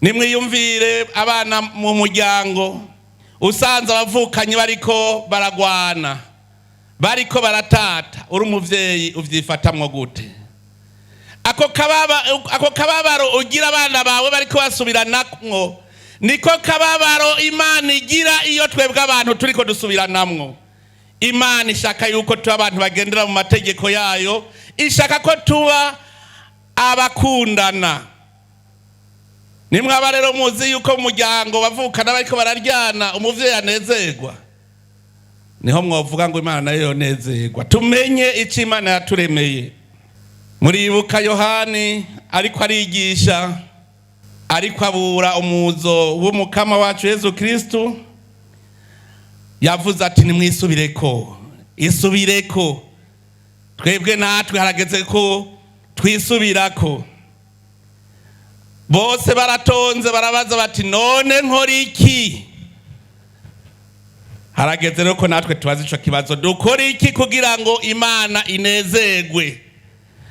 nimwiyumvire abana mu muryango usanze abavukanye bariko baragwana, bariko baratata, uri umuvyeyi uvyifatamwo gute? Ako kababaro ugira abana bawe bariko basubiranamwo, niko kababaro Imana igira iyo twebwe abantu turiko dusubiranamwo. Imana ishaka yuko tuba abantu bagendera mu mategeko yayo, ishaka ko tuba abakundana. Nimwaba rero muzi yuko umuryango bavukana bariko bararyana umuvyeyi anezerwa, niho mwovuga ngo Imana nayo yonezerwa. Tumenye ico Imana yaturemeye. Muribuka Yohani ariko arigisha, ariko abura umuzo w'umukama wacu Yesu Kristo, yavuze ati nimwisubireko, isubireko. Twebwe natwe harageze ko twisubirako. Bose baratonze barabaza bati none nkora iki? Harageze rero ko natwe tubaza ico kibazo, dukora iki kugira ngo Imana inezerwe?